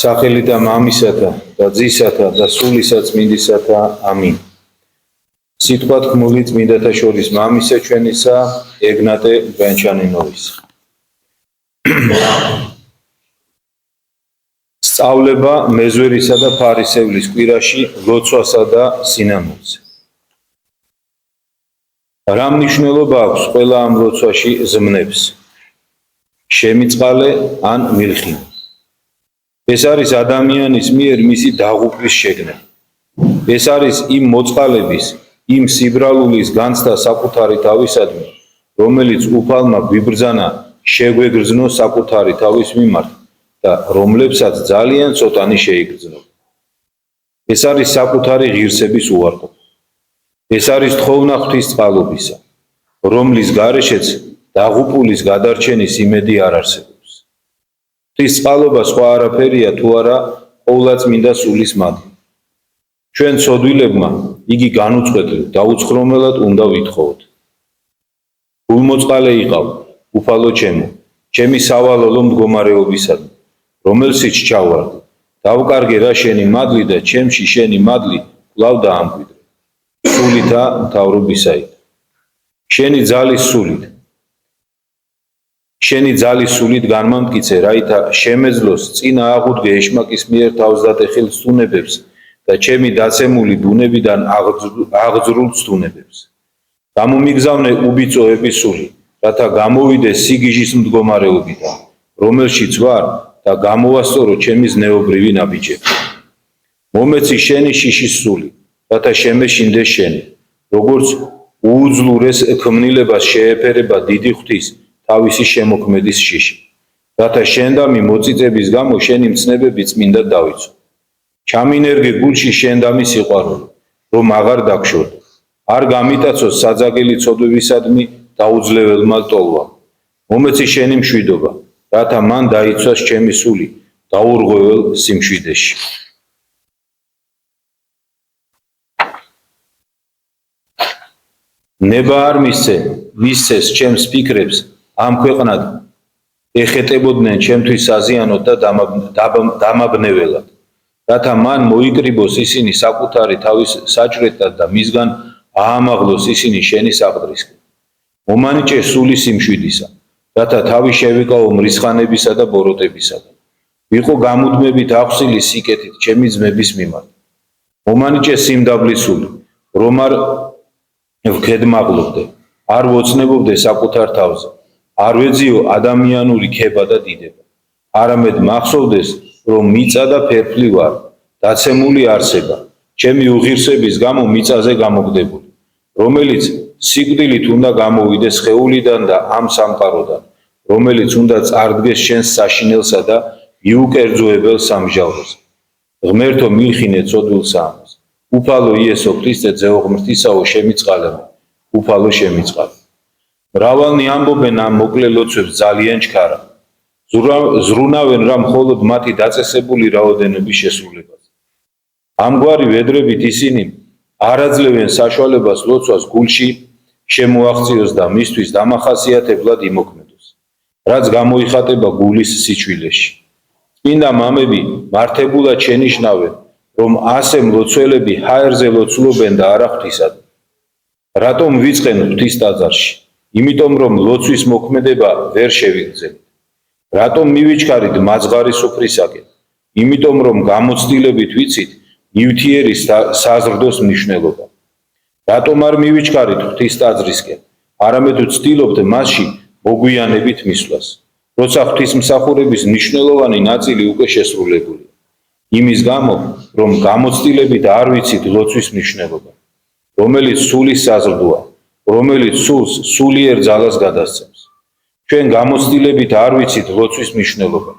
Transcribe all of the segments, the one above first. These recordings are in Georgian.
სახელითა მამისათა და ძისათა და სულისა წმინდისათა ამინ. სიტყვად გმული წმინდათა შორის მამისა ჩვენისა ეგნატე ბრანჩანინოვის. სწავლება მეზვერისა და ფარისევლის კვირაში ლოცვასა და სინანულზე. რა მნიშვნელობა აქვს ყველა ამ ლოცვაში ზმნებს? შემიწყალე ან მილხინი. ეს არის ადამიანის მიერ მისი დაღუპვის შეგნა. ეს არის იმ მოწყალების, იმ სიბრალულის განცდა საკუთარი თავისადმი, რომელიც უფალმა გვიბრძანა შეგვეგრძნო საკუთარი თავის მიმართ და რომლებსაც ძალიან ცოტანი შეიგრძნო. ეს არის საკუთარი ღირსების უარყოფა. ეს არის თხოვნა ღვთისწყალობისა, რომლის გარეშეც დაღუპულის გადარჩენის იმედი არ არსებობს. ღვთისწყალობა სხვა არაფერია თუ არა ყოვლადწმინდა სულის მადლი. ჩვენ ცოდვილებმა იგი განუწყვეტლივ და უცხრომელად უნდა ვითხოვოთ. გულმოწყალე იყავ, უფალო ჩემო, ჩემი სავალალო მდგომარეობისადმი, რომელშიც ჩავარდი. დავკარგე რა შენი მადლი და ჩემში შენი მადლი კვლავ დაამკვიდრე. სულითა მთავრობისაით. შენი ძალის სულით განმამტკიცე, რაითა შემეძლოს წინა აღუდგე ეშმაკის მიერ თავს დატეხილ სტუნებებს და ჩემი დაცემული ბუნებიდან აღძრულ სტუნებებს. გამომიგზავნე უბიწოების სული, რათა გამოვიდე სიგიჟის მდგომარეობიდან, რომელშიც ვარ და გამოვასწორო ჩემი ზნეობრივი ნაბიჯები. მომეცი შენი შიშის სული, რათა შემეშინდე შენი, როგორც უუძლურეს ქმნილებას შეეფერება დიდი ღვთის თავისი შემოქმედის შიში, რათა შენდამი მოწიწების გამო შენი მცნებები წმინდად დავიცო. ჩამინერგე გულში შენდამი სიყვარული, რომ აღარ დაგშორდო, არ გამიტაცოს საძაგელი ცოდვებისადმი დაუძლებელმა ლტოლვამ. მომეცი შენი მშვიდობა, რათა მან დაიცვას ჩემი სული დაურღვევალ სიმშვიდეში. ნება არ მისცეს ჩემს ფიქრებს ამ ქვეყნად ეხეტებოდნენ ჩემთვის საზიანოდ და დამაბნეველად, რათა მან მოიკრიბოს ისინი საკუთარი თავის საჭვრეტად და მისგან აამაღლოს ისინი შენი საყდრისკენ. მომანიჭე სული სიმშვიდისა, რათა თავი შევიკავო მრისხანებისა და ბოროტებისაგან. ვიყო გამუდმებით აღსილი სიკეთით ჩემი ძმების მიმართ. მომანიჭე სიმდაბლის სული, რომ არ ვქედმაღლობდე, არ ვოცნებობდე საკუთარ თავზე, არ ვეძიო ადამიანური ქება და დიდება, არამედ მახსოვდეს, რომ მიწა და ფერფლი ვარ, დაცემული არსება, ჩემი უღირსების გამო მიწაზე გამოგდებული, რომელიც სიკვდილით უნდა გამოვიდეს სხეულიდან და ამ სამყაროდან, რომელიც უნდა წარდგეს შენს საშინელსა და მიუკერძოებელ სამჟავროს. ღმერთო მილხინე ცოდვილ საამას. უფალო იესო ქრისტე ძეო ღმრთისაო შემიწყალე, უფალო შემიწყალე. მრავალნი ამბობენ ამ მოკლე ლოცვებს ძალიან ჩქარა. ზრუნავენ რა მხოლოდ მათი დაწესებული რაოდენობის შესრულებაზე. ამგვარი ვედრებით ისინი არ აძლევენ საშუალებას ლოცვას გულში შემოაღწიოს და მისთვის დამახასიათებლად იმოქმედოს, რაც გამოიხატება გულის სიჩვილეში. წმინდა მამები მართებულად შენიშნავენ, რომ ასე მლოცველები ჰაერზე ლოცულობენ და არა ღვთისად. რატომ ვიწყენ ღვთის ტაძარში? იმიტომ რომ ლოცვის მოქმედება ვერ შევიგრძელით. რატომ მივიჩქარით მაძღარი სუფრისაკენ? იმიტომ რომ გამოცდილებით ვიცით ნივთიერის საზრდოს მნიშვნელობა. რატომ არ მივიჩქარით ღვთის ტაძრისკენ? არამედ ვცდილობთ მასში მოგვიანებით მისვლას, როცა ღვთისმსახურების მნიშვნელოვანი ნაწილი უკვე შესრულებულია. იმის გამო, რომ გამოცდილებით არ ვიცით ლოცვის მნიშვნელობა, რომელიც სულის საზრდოა, რომელიც სულს სულიერ ძალას გადასცემს. ჩვენ გამოცდილებით არ ვიცით ლოცვის მნიშვნელობა,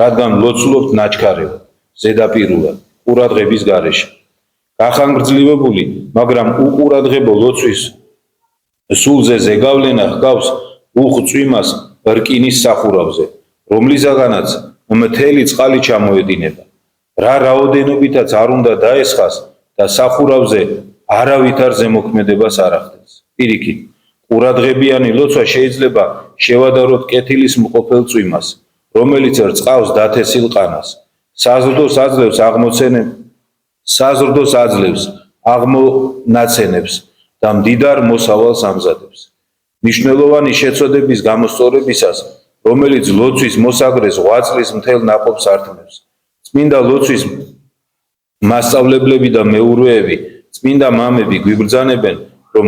რადგან ლოცულობთ ნაჩქარევად, ზედაპირულად, ყურადღების გარეშე. გახანგრძლივებული, მაგრამ უყურადღებო ლოცვის სულზე ზეგავლენა ჰგავს უღწვიმას რკინის სახურავზე, რომლისაგანაც მთელი წყალი ჩამოედინება. რა რაოდენობითაც არ უნდა დაესხას და სახურავზე არავითარ ზემოქმედებას არ ახდენს. პირიქით, ყურადღებიანი ლოცვა შეიძლება შევადაროთ კეთილის მყოფელ წვიმას, რომელიც რწყავს დათესილ ყანას. საზრდოს აძლევს აღმონაცენებს და მდიდარ მოსავალს ამზადებს. მნიშვნელოვანი შეცოდების გამოსწორებისას, რომელიც ლოცვის მოსაგრეს ღვაწლის მთელ ნაყოფს ართმევს. წმინდა ლოცვის მასწავლებლები და მეურვეები, წმინდა მამები გვიბრძანებენ, რომ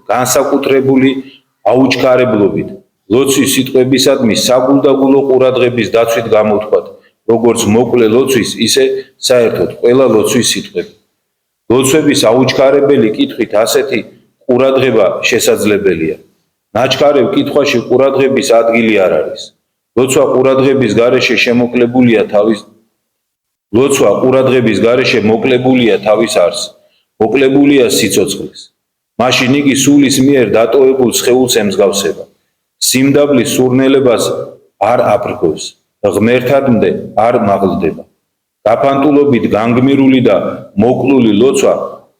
განსაკუთრებული აუჩქარებლობით ლოცვის სიტყვებისადმი საგულდაგულო ყურადღების დაცვით გამოვთქვათ, როგორც მოკლე ლოცვის, ისე საერთოდ ყველა ლოცვის სიტყვები. ლოცვების აუჩქარებელი კითხვით ასეთი ყურადღება შესაძლებელია. ნაჩქარევ კითხვაში ყურადღების ადგილი არ არის. ლოცვა ყურადღების გარეშე მოკლებულია თავის არსს, მოკლებულია სიცოცხლის. მაშინ იგი სულის მიერ დატოვებულ სხეულს ემსგავსება. სიმდაბლის სურნელებას არ აფრქვევს, ღმერთამდე არ მაღლდება. გაფანტულობით განგმირული და მოკლული ლოცვა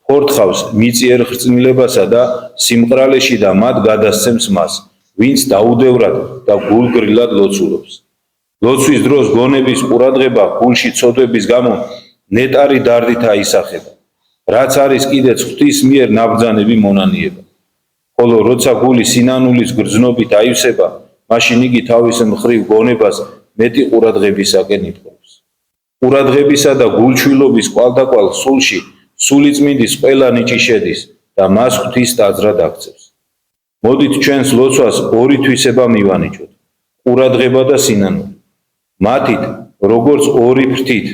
ფორთხავს მიწიერ ხრწნილებასა და სიმყრალეში და მათ გადასცემს მას, ვინც დაუდევრად და გულგრილად ლოცულობს. ლოცვის დროს გონების ყურადღება გულში ცოდვების გამო ნეტარი დარდით აისახება, რაც არის კიდეც ღვთის მიერ ნაბრძანები მონანიება. ხოლო როცა გული სინანულის გრძნობით აივსება, მაშინ იგი თავის მხრივ გონებას მეტი ყურადღებისაკენ იპყრობს. ყურადღებისა და გულჩვილობის კვალდაკვალ სულში სულიწმინდის ყველა ნიჭი შედის და მას ღვთის ტაძრად აქცევს. მოდით ჩვენს ლოცვას ორი თვისება მივანიჭოთ: ყურადღება და სინანული. მათით როგორც ორი ფრთით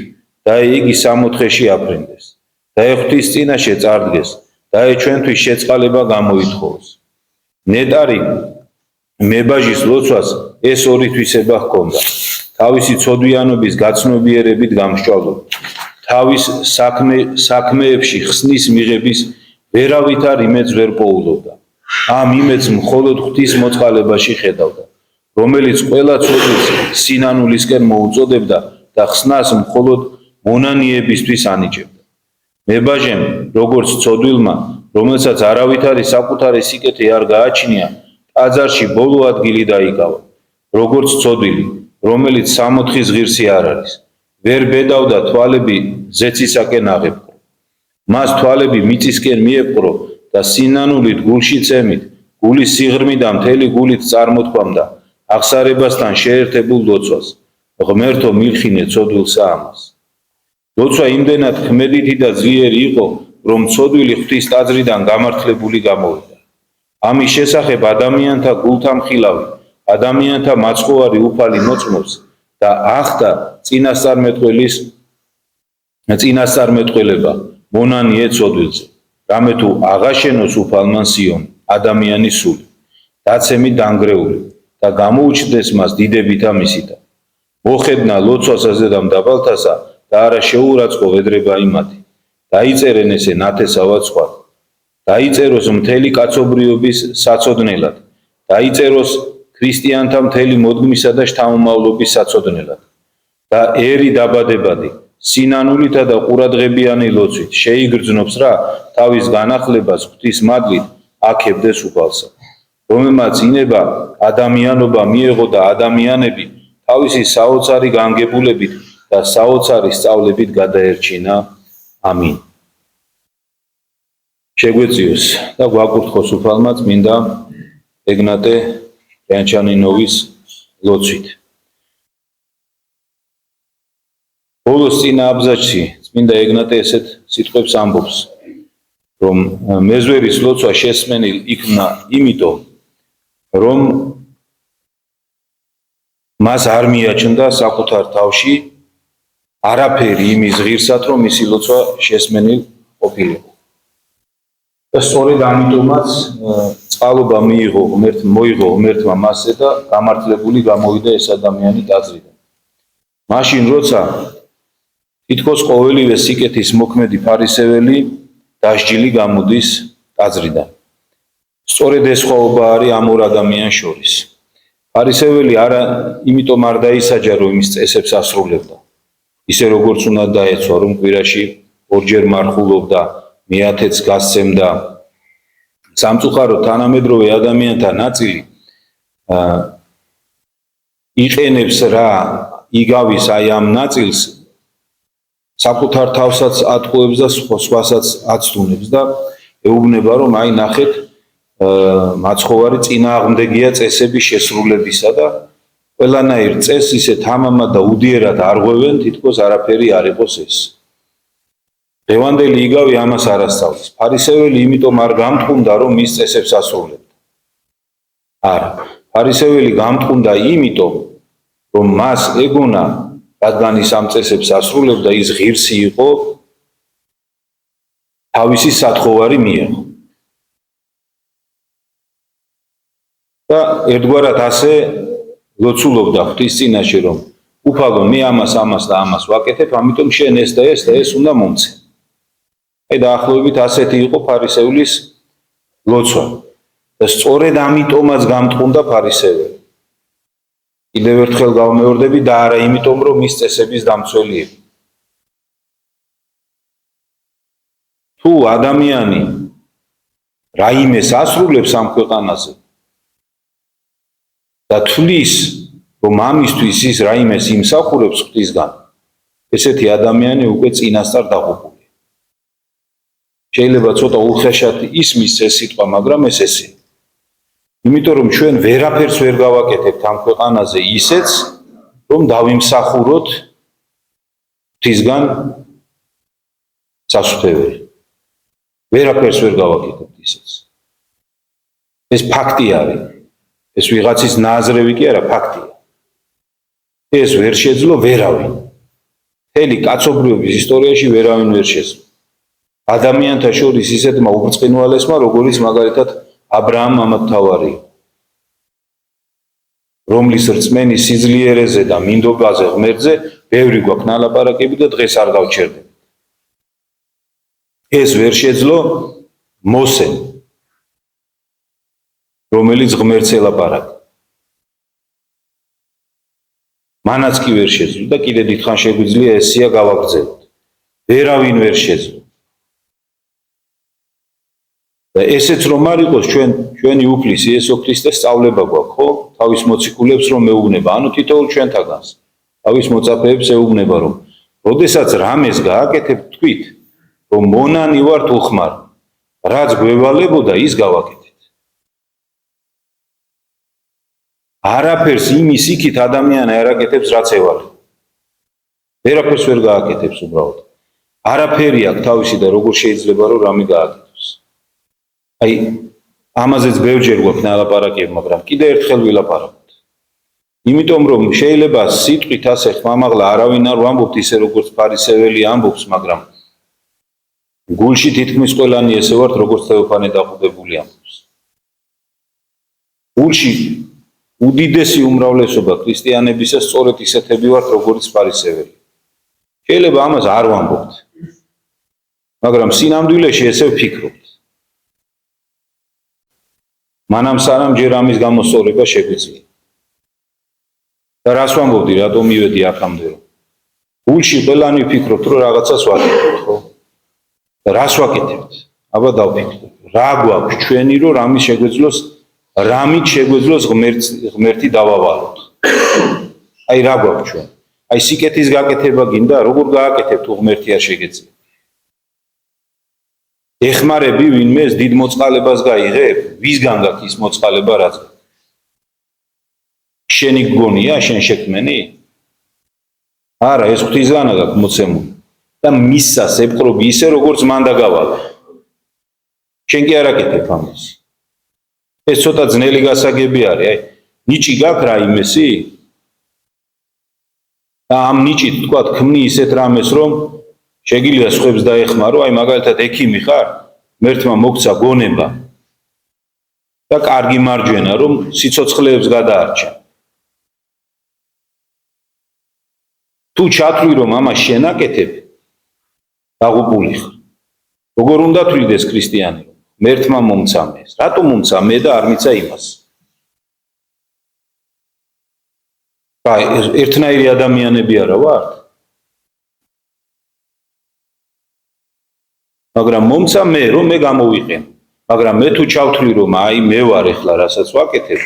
დაეიგი სამოთხეში აფრინდეს, დაეღვთის წინაშე წარდგეს, ჩვენთვის შეწყალება გამოითხოვოს. ნეტარი მებაჟის ლოცვას ეს ორი თვისება ჰქონდა: თავისი ცოდვიანობის გაცნობიერებით გამსჭვალული, თავის საქმეებში ხსნის მიღების ვერავითარ იმედს ვერ პოულობდა. ამ იმედს მხოლოდ ღვთის მოწყალებაში ხედავდა, რომელიც ყველა ცოდვის სინანულისკენ მოუწოდებდა და ხსნას მხოლოდ მონანიებისთვის ანიჭებდა. მებაჟემ, როგორც ცოდვილმა, რომელსაც არავითარი საკუთარი სიკეთე არ გააჩნია, ტაძარში ბოლო ადგილი დაიკავა. როგორც ცოდვილი, რომელიც სამოთხის ღირსი არ არის, ვერ ბედავდა თვალები ზეცისაკენ აღეპყრო. მას თვალები მიწისკენ მიეპყრო და სინანულით გულში წემით, გულის სიღრმიდან მთელი გულით წარმოთქვამდა აღსარებასთან შეერთებულ ლოცვას. ღმერთო, მიხინე ცოდვილსა ამას. ლოცვა იმდენად ქმედითი და ძლიერი იყო, რომ ცოდვილი ღვთის ტაძრიდან გამართლებული გამოვიდა. ამის შესახებ ადამიანთა გულთამხილავი, ადამიანთა მაცხოვარი უფალი მოწმობს და ახდა წინასწარმეტყველება მონანიე ცოდვილზე, რამე თუ აღაშენოს უფალმა სიონი, ადამიანის სული, დაცემი დანგრეული და გამოუჩნდეს მას დიდებითა მისითა. მოხედნა ლოცვასაზე და მდაბალთასა და არა შეურაცხყო ვედრება იმათი. დაიწერენ ესე ნათესავად სხვა. დაიწეროს მთელი კაცობრიობის საცოდნელად. დაიწეროს ქრისტიანთა მთელი მოდგმისა და შთამომავლობის საცოდნელად. და ერი დაბადებადი, სინანულითა და ყურადღებიანი ლოცვით შეიგრძნობს რა თავის განახლებას ღვთის მადლით აქებდეს უფალსა, რომელმაც ინება ადამიანობა მიეღო და ადამიანები თავისი საოცარი განგებულებით და საოცარი სწავლებით გადაერჩინა. ამინ. შეგვეციოს და გვაკურთხოს უფალმა წმინდა ეგნატე იანჩანინოვის ლოცვით. ბოლოს წინა აბზაცში წმინდა ეგნატე ესეთ სიტყვებს ამბობს, რომ მეზვერის ლოცვა შესმენილ იქნა იმიტომ, რომ მას არ მიაჩნდა საკუთარ თავში არაფერი იმის ღირსად, რომ მისი ლოცვა შესმენილ ყოფილიყო. და სწორედ ამიტომაც წყალობა მოიღო ღმერთმა მასზე და გამართლებული გამოვიდა ეს ადამიანი ტაძრიდან. მაშინ როცა თითქოს ყოველივე სიკეთის მოქმედი ფარისეველი დასჯილი გამოდის ტაძრიდან. სწორედ ეს ხვაობა არის ამ ორ ადამიანს შორის. ფარისეველი იმიტომ არ დაისაჯა, რომ იმის წესებს ასრულებდა, ისე როგორც უნდა დაეცვა, რომ კვირაში ორჯერ მარხულობდა, მეათეც გასცემდა. სამწუხაროდ თანამედროვე ადამიანთა ნაწილი იყენებს რა იგავის აი ამ ნაწილს საკუთარ თავსაც ატყუებს და სხვასაც აცდუნებს და ეუბნება რომ აი ნახეთ მაცხოვარი წინააღმდეგია წესების შესრულებისა და ყველანაირ წესს ისე თამამად და უდიერად არღვევენ თითქოს არაფერი არ იყოს ეს. დღევანდელი იგავი ამას არ ასწავლის. ფარისეველი იმიტომ არ გამტყუნდა რომ მის წესებს ასრულებდა. არა, ფარისეველი გამტყუნდა იმიტომ რომ მას ეგონა რადგან ის ამ წესებს ასრულებდა ის ღირსი იყო თავისი სათხოვარი მიეღო. და ერთგვარად ასე ლოცულობდა ღვთის წინაშე რომ უფალო მე ამას და ამას ვაკეთებ, ამიტომ შენ ეს და ეს უნდა მომცე. აი დაახლოებით ასეთი იყო ფარისევლის ლოცვა. და სწორედ ამიტომაც გამტყუნდა ფარისეველი. კიდევ ერთხელ გავმეორდები და არა იმიტომ რომ მის წესების დამცველი იყო. თუ ადამიანი რაიმეს ასრულებს ამ ქვეყანაზე და თulis რომ ამისთვის ის რაიმეს იმსახურებს ღვთისგან, ესეთი ადამიანი უკვე წინასწარ დაღუპულია. შეიძლება ცოტა უხეშად ისმის ეს სიტყვა, მაგრამ ეს ესეა. იმიტომ რომ ჩვენ ვერაფერს ვერ გავაკეთებთ ამ ქვეყანაზე ისეც, რომ დავიმსახუროთ ღვთისგან სასუფეველი. ვერაფერს ვერ გავაკეთებთ ისეც. ეს ფაქტი არის. ეს ვიღაცის ნაზრევი კი არა, ფაქტია. ეს ვერ შეძლო ვერავინ. მთელი კაცობრიობის ისტორიაში ვერავინ ვერ შეძლო. ადამიანთა შორის ისეთმა უბრწყინვალესმა, როგორიც მაგალითად აბრაამ მამათმთავარი, რომლის რწმენის სიძლიერეზე და მინდობაზე ღმერთზე ბევრი გვაქვს ნალაპარაკები და დღეს არ გავჩერდებით. ეს ვერ შეძლო მოსემ, რომელიც ღმერთს ელაპარაკა. მანაც კი ვერ შეძლო და კიდე დიდხან შეგვიძლია ესია გავაგრძელოთ. ვერავინ ვერ შეძლო. და ესეც რომ არ იყოს ჩვენი უფლის იესო ქრისტეს სწავლება გვაქვს, ხო? თავის მოციქულებს რომ მეუბნება, ანუ თითოეულ ჩვენთაგანს თავის მოწაფეებს ეუბნება რომ როდესაც რამეს გააკეთებ თქვით, რომ მონანი ვართ უხმარ, რაც გვევალებოდა ის გავაკეთეთ. არაფერს იმის იქით ადამიანი არ აკეთებს, რაც ევალება. ვერაფერს ვერ გააკეთებს უბრალოდ. არაფერი აქვს თავისი და როგორ შეიძლება რომ რამე გააკეთოს. აი ამაზეც ბევრჯერ გვაქვს ნალაპარაკები, მაგრამ კიდე ერთხელ ვილაპარაკოთ. იმიტომ რომ შეიძლება სიტყვით ასე ხმამაღლა არავინ არ ვამბობთ ისე როგორც ფარისეველი ამბობს, მაგრამ გულში თითქმის ყველანი ესე ვართ, როგორც თეოფანე დახუდებული ამბობს. გულში უდიდესი უმრავლესობა ქრისტიანებისა სწორედ ისეთები ვართ, როგორც ფარისეველი. შეიძლება ამას არ ვამბობთ, მაგრამ სინამდვილეში ესე ვფიქრობთ. მანამ სანამ ჯერ ამის გამოსწორება შეგვიძლია. და რას ვამბობდი, რატომ მივედი აქამდე რომ გულში ყველანი ვფიქრობთ, რომ რაღაცას ვაკეთებთ, ხო? და რას ვაკეთებთ? აბა დავფიქრდეთ. რა გვაქვს ჩვენი, რომ რამით შეგვეძლოს ღმერთი დავავალოთ. აი რა გვაქვს ჩვენ? აი სიკეთის გაკეთება გინდა, როგორ გააკეთებთ თუ ღმერთი არ შეგეძლო? ეხმარები ვინმეს დიდ მოწყალებას გაიღებ? ვისგან გაქვს ის მოწყალება რაც? შენი გგონია, შენ შექმენი? არა, ეს ღვთისგანა გაქვს მოცემული. და მისას ეპყრობი ისე, როგორც მან დაგავალა. შენ კი არ აკეთებ ამას. ეს ცოტა ძნელი გასაგები არის. აი, ნიჭი გაქვს რაიმესი? და ამ ნიჭით თქვა ქმნი ისეთ რამეს, რომ შეგიძლია სხვებს დაეხმარო, აი მაგალითად ექიმი ხარ, ღმერთმა მოგცა გონება და კარგი მარჯვენა, რომ სიცოცხლეებს გადაარჩენ. თუ ჩათვლი რომ ამას შენ აკეთებ, დაღუპული ხარ. როგორ უნდა თვლიდეს ქრისტიანი? ღმერთმა მომცა მეს. რატომ მომცა მე და არ მიცა იმას? აი, ერთნაირი ადამიანები არა ვართ? მაგრამ მომცა მე რომ მე გამოვიყენ. მაგრამ მე თუ ჩავთვლი რომ აი მე ვარ ახლა რასაც ვაკეთებ,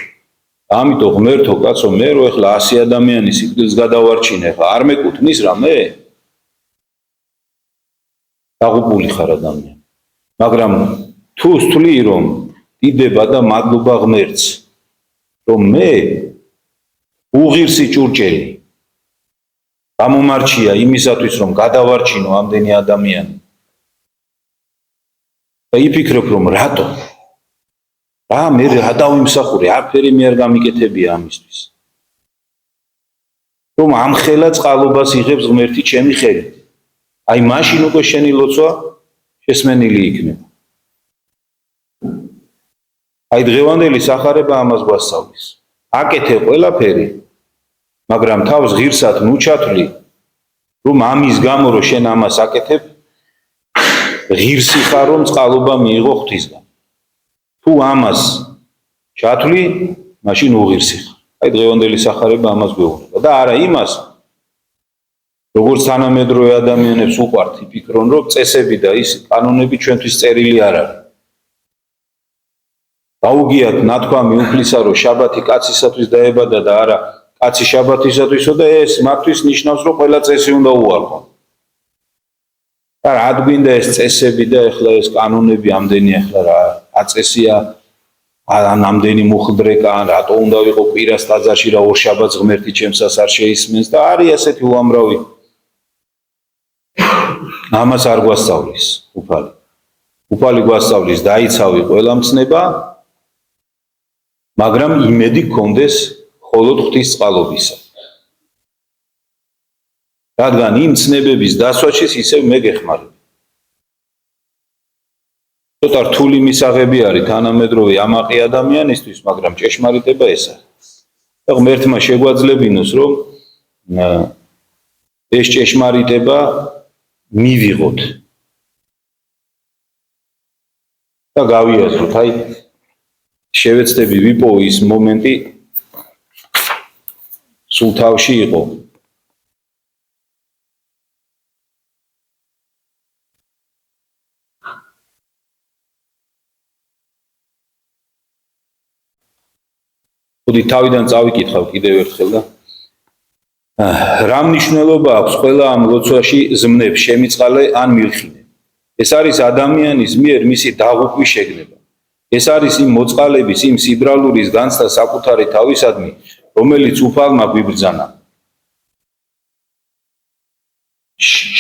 ამიტომ ღმერთო კაცო მე რო ეხლა 100 ადამიანის სიკვდილს გადავარჩინე ხა არ მეკუთვნის რამე დაღუპული ხარ ადამიანი მაგრამ თუ ვთვლი რომ დიდება და მადლობა ღმერთს რომ მე უღირსი ჭურჭელი გამომარჩია იმისათვის რომ გადავარჩინო ამდენი ადამიანი და იფიქრებ რომ რატო რა მე რა დავიმსახურე არაფერი მე არ გამიკეთებია ამისთვის რომ ამხელა წყალობას იღებს ღმერთი ჩემი ხელით აი მაშინ უკვე შენი ლოცვა შესმენილი იქნება აი დღევანდელი სახარება ამას გვასწავლის აკეთე ყველაფერი მაგრამ თავს ღირსად ნუ ჩათვლი რომ ამის გამო რომ შენ ამას აკეთებ ღირსი ხარ რომ წყალობა მიიღო ღვთისგან თუ ამას ჩათვლი მაშინ უღირსი ხარ აი დღევანდელი სახარება ამას გვეუბნება და არა იმას როგორც თანამედროვე ადამიანებს უყვართ იფიქრონ რომ წესები და ის კანონები ჩვენთვის წერილი არ არის გაუგიათ ნათქვამი უფლისა რომ შაბათი კაცისათვის დაებადა და არა კაცი შაბათისათვისო და ეს მათთვის ნიშნავს რომ ყველა წესი უნდა უარყო და რა გვინდა ეს წესები და ეხლა ეს კანონები ამდენი ეხლა რა აწესია ან ამდენი მუხლდრეკა ან რატო უნდა ვიყო კვირას ტაძარში რა ორ შაბათს ღმერთი ჩემსას არ შეისმენს და არის ასეთი უამრავი ამას არ გვასწავლის უფალი გვასწავლის დაიცავი ყველა მცნება მაგრამ იმედი გქონდეს მხოლოდ ღვთის წყალობისა რადგან იმ ცნებების დასვაშის ისევ მე გეხმარებ ცოტა რთული მისაღები არის თანამედროვე ამაყი ადამიანისთვის მაგრამ ჭეშმარიტება ესაა და ღმერთმა შეგვაძლებინოს რომ ეს ჭეშმარიტება მივიღოთ და გავიაზროთ აი შევეცდები ვიპოვო ის მომენტი სულ თავში იყო მოდი თავიდან წავიკითხავ კიდევ ერთხელ და რა მნიშვნელობა აქვს ყველა ამ ლოცვაში ზმნებს შემიწყალე ან მილხინე ეს არის ადამიანის მიერ მისი დაღუპვის შეგნება ეს არის იმ მოწყალების იმ სიბრალურის განცდა საკუთარი თავისადმი რომელიც უფალმა გვიბრძანა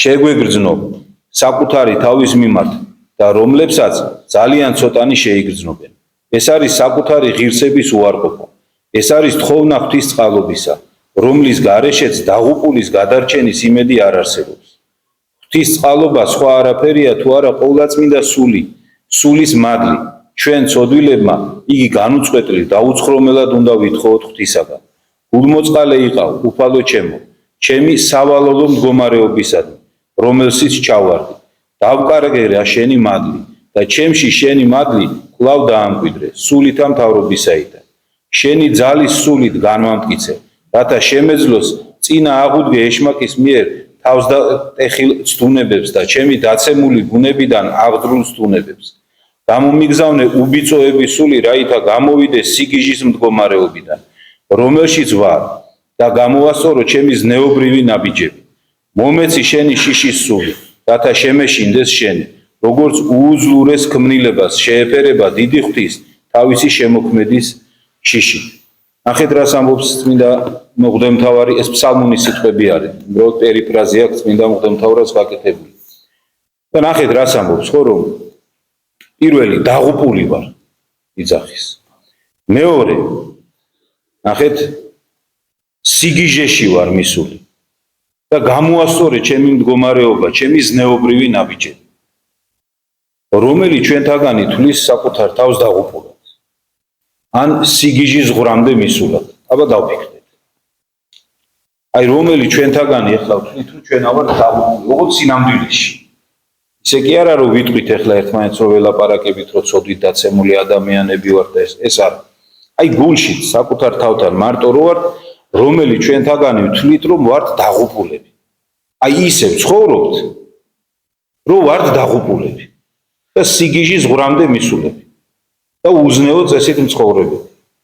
შეგვეგრძნო საკუთარი თავის მიმართ და რომლებსაც ძალიან ცოტანი შეიგრძნობენ ეს არის საკუთარი ღირსების უარყოფა ეს არის თხოვნა ღვთის წყალობისა რომლის გარეშეც დაღუპულის გადარჩენის იმედი არ არსებობს ღვთის წყალობა სხვა არაფერია თუ არა ყოვლადწმინდა სულის მადლი ჩვენ ცოდვილებმა იგი განუწყვეტლივ დაუცხრომელად უნდა ვითხოვოთ ღვთისაგან გულმოწყალე იყავ უფალო ჩემო ჩემი სავალალო მდგომარეობისადმი რომელსიც ჩავარდი დავკარგე რა შენი მადლი და ჩემში შენი მადლი კვლავ დაამკვიდრე სულითა მთავრობისაიდან შენი ძალის სულით განვამტკიცე რათა შემეძლოს წინა აღუდგე ეშმაკის მიერ თავს და ტეხილ ცდუნებებს და ჩემი დაცემული ბუნებიდან აღძრულ ცდუნებებს გამომიგზავნე უბიწოების სული რაითა გამოვიდე სიგიჟის მდგომარეობიდან რომელშიც ვარ და გამოვასწორო ჩემი ზნეობრივი ნაბიჯები მომეცი შენი შიშის სული რათა შემეშინდეს შენი როგორც უუძლურეს ქმნილებას შეეფერება დიდი ღვთის თავისი შემოქმედის შიში ნახეთ რას ამბობს წმინდა მღვდელმთავარი ეს ფსალმუნის სიტყვები არის უბრალოდ პერიფრაზია წმინდა მღვდელმთავრას გაკეთებული და ნახეთ რას ამბობს ხო რომ პირველი დაღუპული ვარ იძახის მეორე ნახეთ სიგიჟეში ვარ მისული და გამოასწორე ჩემი მდგომარეობა ჩემი ზნეობრივი ნაბიჯები რომელიც ჩვენთაგანი თვლის საკუთარ თავს დაღუპულად ან სიგიჟის ღვრამდე მისულად აბა დავფიქრდეთ აი რომელი ჩვენთაგანი ეხლა ვთვლით რომ ჩვენ ავართ დაღუპული როგორც სინამდვილეში ისე კი არა რომ ვიტყვით ეხლა ერთმანეთს რომ ველაპარაკებით რომ ცოდვით დაცემული ადამიანები ვართ და ეს არა აი გულში საკუთარ თავთან მარტო რო ვართ რომელი ჩვენთაგანი ვთვლით რომ ვართ დაღუპულები აი ისე ვცხოვრობთ რომ ვართ დაღუპულები და სიგიჟის ღვრამდე მისულები და უზნეო წესით მცხოვრებები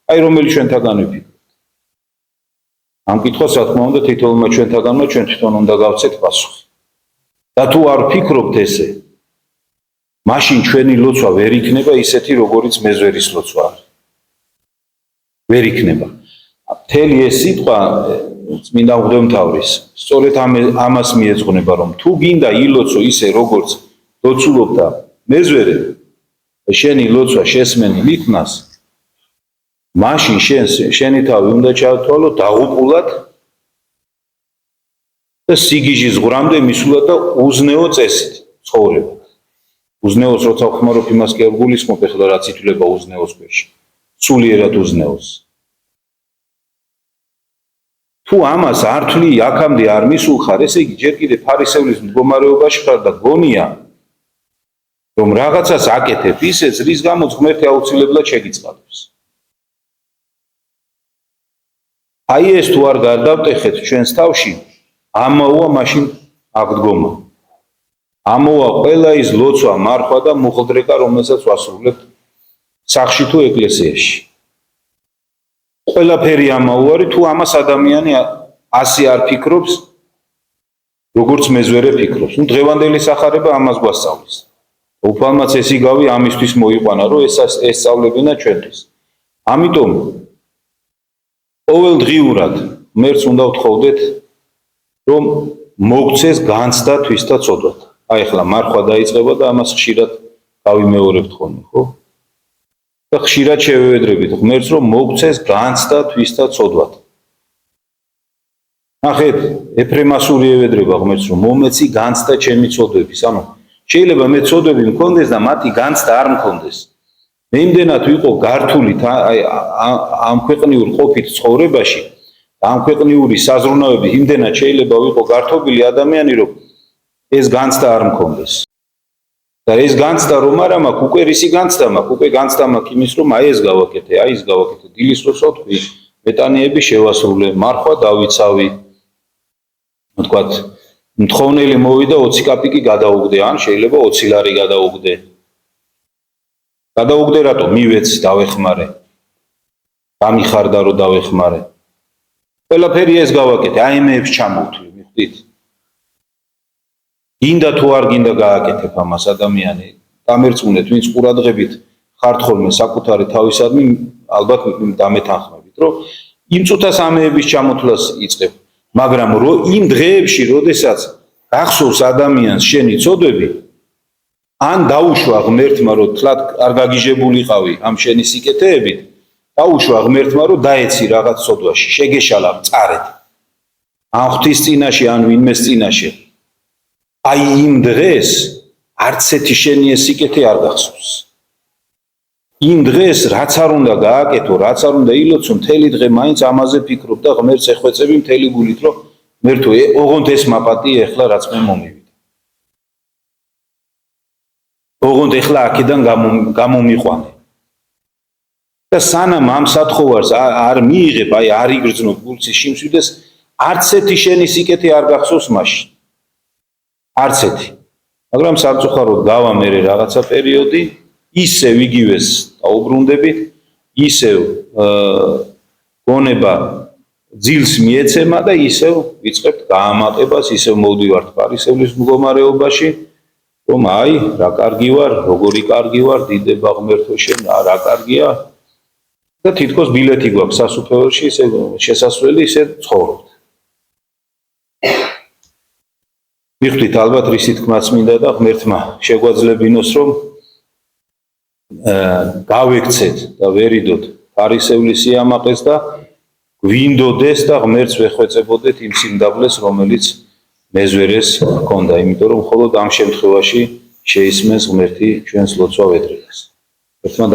აი რომელი ჩვენთაგან ვიფიქროთ. ამ კითხვას რა თქმა უნდა თითოეულმა ჩვენთაგანმა ჩვენ თვითონ უნდა გავცეთ პასუხი. და თუ არ ვფიქრობთ ესე, მაშინ ჩვენი ლოცვა ვერ იქნება ისეთი, როგორიც მეზვერის ლოცვა არის. ვერ იქნება. მთელი ეს სიტყვა წმინდა მღვდელმთავრის სწორედ ამას მიეძღვნება, რომ თუ გინდა ილოცო ისე, როგორც ლოცულობდა მეზვერე, შენი ლოცვა შესმენილ იქნას, მაშინ შენი თავი უნდა ჩავთვალო დაღუპულად და სიგიჟის ღვრამდე მისულად და უზნეო წესით ცხოვრება. უზნეოს როცა ვხმარობ, იმას კი არ გულისხმობ ეხლა რაც ითვლება უზნეოს ქვეშ. სულიერად უზნეოს. თუ ამას არ თვლი, აქამდე არ მისულხარ, ესე იგი ჯერ კიდე ფარისევლის მდგომარეობაში ხარ და გონია, რომ რაღაცას აკეთებ ისეც, რის გამოც ღმერთი აუცილებლად შეგიწყალებს. აი ეს თუ არ გარდავტეხეთ ჩვენს თავში, ამოვა მაშინ აღდგომა. ამოვა ყველა ის ლოცვა, მარხვა და მუხლდრეკა, რომელსაც ვასრულებთ სახლში თუ ეკლესიაში. ყველაფერი ამაუარი, თუ ამას ადამიანი ასე არ ფიქრობს, როგორც მეზვერე ფიქრობს. ნუ დღევანდელი სახარება ამას გვასწავლის. უფალმაც ეს იგავი ამისთვის მოიყვანა, რომ ესწავლებინა ჩვენთვის. ამიტომ ყოველდღიურად ღმერთს უნდა ვთხოვდეთ, რომ მოგცეს განცდა თვისთა წოდვათა. აი ახლა მარხვა დაიწყება და ამას ხშირად გავიმეორებთ ხოლმე, ხო? და ხშირად შევევედრებით ღმერთს, რომ მოგცეს განცდა თვისთა წოდვათა. ნახეთ, ეფრემასური ევედრება ღმერთს, რომ მომეცი განცდა ჩემი წოდვების. ანუ შეიძლება მე წოდვები მქონდეს და მათი განცდა არ მქონდეს. მე იმდენად ვიყო გართული ამ ქვეყნიურ ყოფით ცხოვრებაში, ამ ქვეყნიური საზრუნავებით იმდენად შეიძლება ვიყო გართობილი ადამიანი, რომ ეს განცდა არ მქონდეს. და ეს განცდა რომ არა მაქვს, უკვე რისი განცდა მაქვს, უკვე განცდა მაქვს იმის, რომ აი ეს გავაკეთე, აი ეს გავაკეთე, დილის როცა ვთქვი, მეტანიები შევასრულე, მარხვა დავიცავი. ვთქვათ, მთხოვნელი მოვიდა 20 კაპიკი გადაუგდე, ან შეიძლება 20 ლარი გადაუგდე. გადაუგდე რატო? მივეცი, დავეხმარე. გამიხარდა რომ დავეხმარე. ყველაფერი ეს გავაკეთე, აი მეებს ჩამოვთვლი, მიხვდით? გინდა თუ არ გინდა გააკეთებ ამას ადამიანი, დამერწმუნეთ, ვინც ყურადღებით ხართ ხოლმე საკუთარი თავისადმი, ალბათ დამეთანხმებით, რომ იმ წუთას ამეების ჩამოთვლას იწყებ. მაგრამ იმ დღეებში, როდესაც გახსოვს ადამიანს შენი წოდვები, ან დაუშვა ღმერთმა, რომ თლად არ გაგიჟებულიყავი ამ შენი სიკეთეებით, დაუშვა ღმერთმა, რომ დაეცი რაღაც წოდვაში, შეგეშალა მწარედ. ან ღვთის წინაშე, ან ვინმეს წინაშე. აი იმ დღეს არც ერთი შენი ეს სიკეთე არ გახსოვს. იმ დღეს რაც არ უნდა გააკეთო, რაც არ უნდა ილოცო, მთელი დღე მაინც ამაზე ფიქრობ და ღმერთს ეხვეწები მთელი გულით, რომ ღმერთო, ოღონდ ეს მაპატიე ახლა რაც მე მომივიდა. ოღონდ ახლა აქედან გამომიყვანე. და სანამ ამ სათხოვარს არ მიიღებ, აი არ იგრძნობ გულში სიმშვიდეს, არც ერთი შენი სიკეთე არ გახსოვს მაშინ. არც ერთი. მაგრამ სამწუხაროდ გავა მე რაღაცა პერიოდი, ისევ იგივეს დაუბრუნდებით, ისევ გონება ძილს მიეცემა და ისევ ვიწყებთ გაამაყებას, ისევ მოვდივართ ფარისევლის მდგომარეობაში, რომ აი რა კარგი ვარ, როგორი კარგი ვარ, დიდება ღმერთო შენ, რა კარგია და თითქოს ბილეთი გვაქვს სასუფეველში, ისე შესასვლელი, ისე ცხოვრობთ. მიხვდით ალბათ რისი თქმაც მინდა და ღმერთმა შეგვაძლებინოს, რომ გავექცეთ და ვერიდოთ ფარისევლის სიამაყეს და გვინდოდეს და ღმერთს ვეხვეწებოდეთ იმ სიმდაბლეს, რომელიც მეზვერეს ჰქონდა, იმიტომ რომ მხოლოდ ამ შემთხვევაში შეისმენს ღმერთი ჩვენს ლოცვა-ვედრებას. ღმერთმა